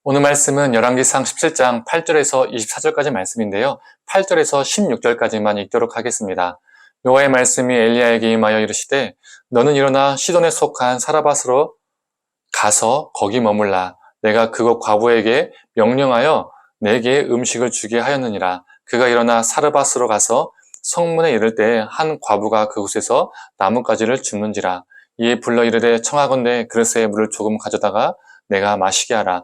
오늘 말씀은 열왕기상 17장 8절에서 24절까지 말씀인데요. 8절에서 16절까지만 읽도록 하겠습니다. 여호와의 말씀이 엘리야에게 임하여 이르시되 너는 일어나 시돈에 속한 사라밧으로 가서 거기 머물라. 내가 그곳 과부에게 명령하여 내게 음식을 주게 하였느니라. 그가 일어나 사르밧으로 가서 성문에 이를 때 한 과부가 그곳에서 나뭇가지를 줍는지라. 이에 불러 이르되 청하건대 그릇에 물을 조금 가져다가 내가 마시게 하라.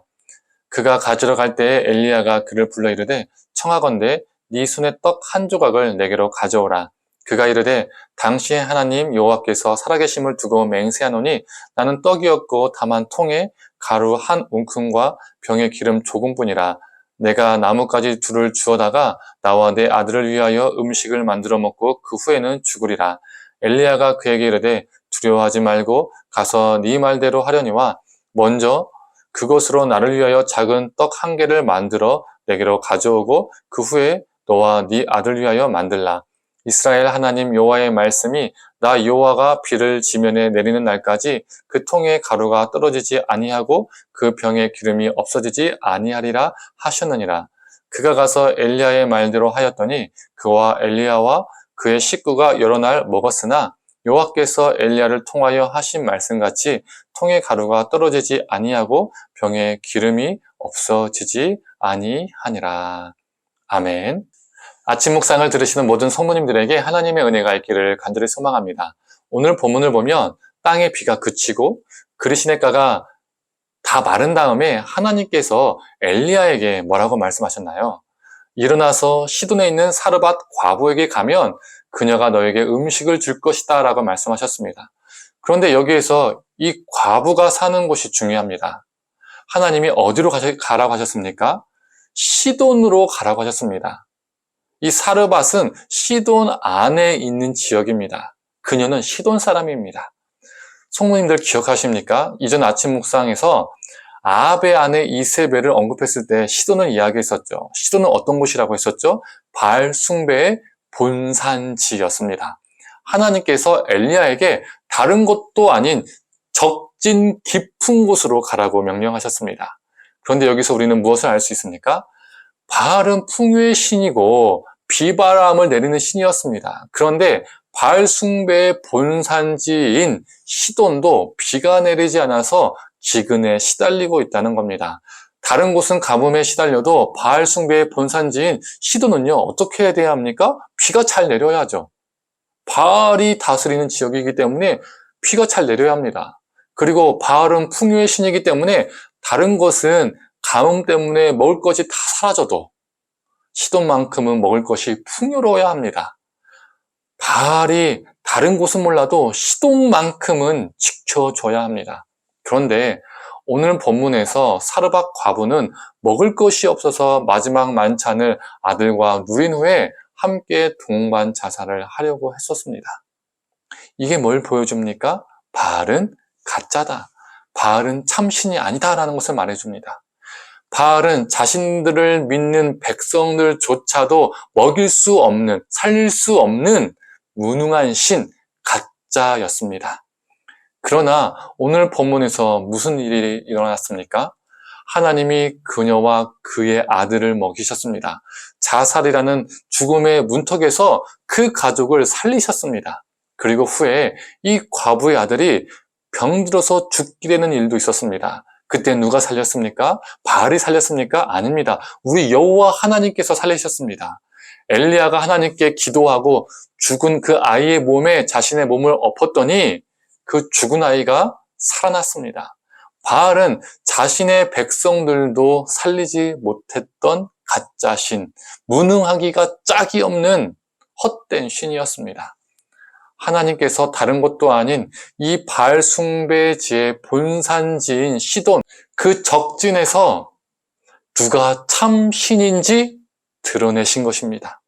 그가 가지러 갈 때에 엘리야가 그를 불러 이르되 청하건대 네 손에 떡 한 조각을 내게로 가져오라. 그가 이르되 당시에 하나님 여호와께서 살아계심을 두고 맹세하노니 나는 떡이 없고 다만 통에 가루 한 움큼과 병에 기름 조금뿐이라. 내가 나뭇가지 둘을 주어다가 나와 내 아들을 위하여 음식을 만들어 먹고 그 후에는 죽으리라. 엘리야가 그에게 이르되 두려워하지 말고 가서 네 말대로 하려니와 먼저 그것으로 나를 위하여 작은 떡 한 개를 만들어 내게로 가져오고 그 후에 너와 네 아들 위하여 만들라. 이스라엘 하나님 여호와의 말씀이 나 여호와가 비를 지면에 내리는 날까지 그 통에 가루가 떨어지지 아니하고 그 병에 기름이 없어지지 아니하리라 하셨느니라. 그가 가서 엘리야의 말대로 하였더니 그와 엘리야와 그의 식구가 여러 날 먹었으나 여호와께서 엘리야를 통하여 하신 말씀같이 통에 가루가 떨어지지 아니하고 병에 기름이 없어지지 아니하니라. 아멘. 아침 묵상을 들으시는 모든 성도님들에게 하나님의 은혜가 있기를 간절히 소망합니다. 오늘 본문을 보면 땅에 비가 그치고 그리시네가가 다 마른 다음에 하나님께서 엘리야에게 뭐라고 말씀하셨나요? 일어나서 시돈에 있는 사르밧 과부에게 가면 그녀가 너에게 음식을 줄 것이다 라고 말씀하셨습니다. 그런데 여기에서 이 과부가 사는 곳이 중요합니다. 하나님이 어디로 가라고 하셨습니까? 시돈으로 가라고 하셨습니다. 이 사르밧은 시돈 안에 있는 지역입니다. 그녀는 시돈 사람입니다. 성모님들 기억하십니까? 이전 아침 묵상에서 아합의 아내 이세벨을 언급했을 때 시돈을 이야기했었죠. 시돈은 어떤 곳이라고 했었죠? 바알 숭배의 본산지였습니다. 하나님께서 엘리야에게 다른 곳도 아닌 적진 깊은 곳으로 가라고 명령하셨습니다. 그런데 여기서 우리는 무엇을 알 수 있습니까? 바알은 풍요의 신이고 비바람을 내리는 신이었습니다. 그런데 바알 숭배의 본산지인 시돈도 비가 내리지 않아서 기근에 시달리고 있다는 겁니다. 다른 곳은 가뭄에 시달려도 바알 숭배의 본산지인 시돈은요, 어떻게 해야 돼야 합니까? 비가 잘 내려야죠. 바알이 다스리는 지역이기 때문에 비가 잘 내려야 합니다. 그리고 바알은 풍요의 신이기 때문에 다른 것은 가뭄 때문에 먹을 것이 다 사라져도 시돈만큼은 먹을 것이 풍요로워야 합니다. 바알이 다른 곳은 몰라도 시돈만큼은 지켜줘야 합니다. 그런데 오늘 본문에서 사르밧 과부는 먹을 것이 없어서 마지막 만찬을 아들과 누린 후에 함께 동반 자살을 하려고 했었습니다. 이게 뭘 보여줍니까? 바알은 가짜다. 바알은 참신이 아니다라는 것을 말해줍니다. 바알은 자신들을 믿는 백성들조차도 먹일 수 없는, 살릴 수 없는 무능한 신, 가짜였습니다. 그러나 오늘 본문에서 무슨 일이 일어났습니까? 하나님이 그녀와 그의 아들을 먹이셨습니다. 자살이라는 죽음의 문턱에서 그 가족을 살리셨습니다. 그리고 후에 이 과부의 아들이 병들어서 죽게 되는 일도 있었습니다. 그때 누가 살렸습니까? 바알이 살렸습니까? 아닙니다. 우리 여호와 하나님께서 살리셨습니다. 엘리야가 하나님께 기도하고 죽은 그 아이의 몸에 자신의 몸을 엎었더니 그 죽은 아이가 살아났습니다. 바알은 자신의 백성들도 살리지 못했던 가짜 신, 무능하기가 짝이 없는 헛된 신이었습니다. 하나님께서 다른 것도 아닌 이 바알 숭배지의 본산지인 시돈, 그 적진에서 누가 참 신인지 드러내신 것입니다.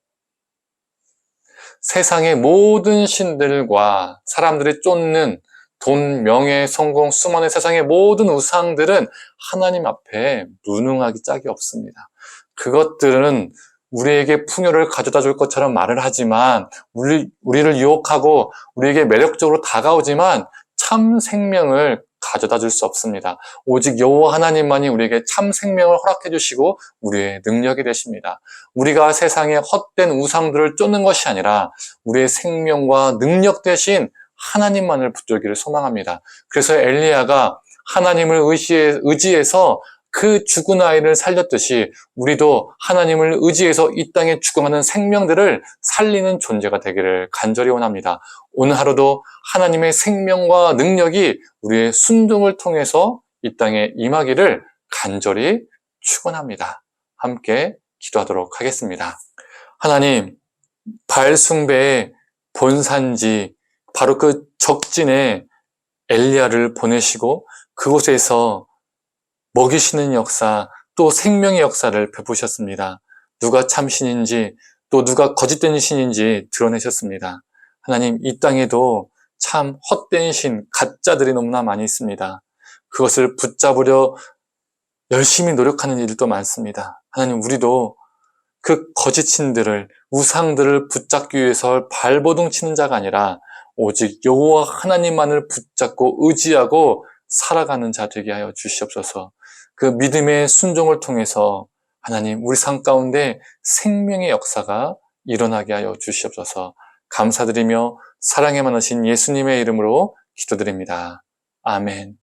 세상의 모든 신들과 사람들이 쫓는 돈, 명예, 성공, 수많은 세상의 모든 우상들은 하나님 앞에 무능하기 짝이 없습니다. 그것들은 우리에게 풍요를 가져다 줄 것처럼 말을 하지만 우리를 유혹하고 우리에게 매력적으로 다가오지만 참 생명을 가져다 줄 수 없습니다. 오직 여호와 하나님만이 우리에게 참 생명을 허락해 주시고 우리의 능력이 되십니다. 우리가 세상의 헛된 우상들을 쫓는 것이 아니라 우리의 생명과 능력 대신 하나님만을 붙들기를 소망합니다. 그래서 엘리야가 하나님을 의지해서 그 죽은 아이를 살렸듯이 우리도 하나님을 의지해서 이 땅에 죽어가는 생명들을 살리는 존재가 되기를 간절히 원합니다. 오늘 하루도 하나님의 생명과 능력이 우리의 순종을 통해서 이 땅에 임하기를 간절히 축원합니다. 함께 기도하도록 하겠습니다. 하나님, 바알 숭배의 본산지 바로 그 적진에 엘리야를 보내시고 그곳에서 먹이시는 역사, 또 생명의 역사를 베푸셨습니다. 누가 참신인지 또 누가 거짓된 신인지 드러내셨습니다. 하나님, 이 땅에도 참 헛된 신, 가짜들이 너무나 많이 있습니다. 그것을 붙잡으려 열심히 노력하는 일도 많습니다. 하나님, 우리도 그 거짓 신들을, 우상들을 붙잡기 위해서 발버둥 치는 자가 아니라 오직 여호와 하나님만을 붙잡고 의지하고 살아가는 자 되게 하여 주시옵소서. 그 믿음의 순종을 통해서 하나님 우리 삶 가운데 생명의 역사가 일어나게 하여 주시옵소서. 감사드리며 사랑에 많으신 예수님의 이름으로 기도드립니다. 아멘.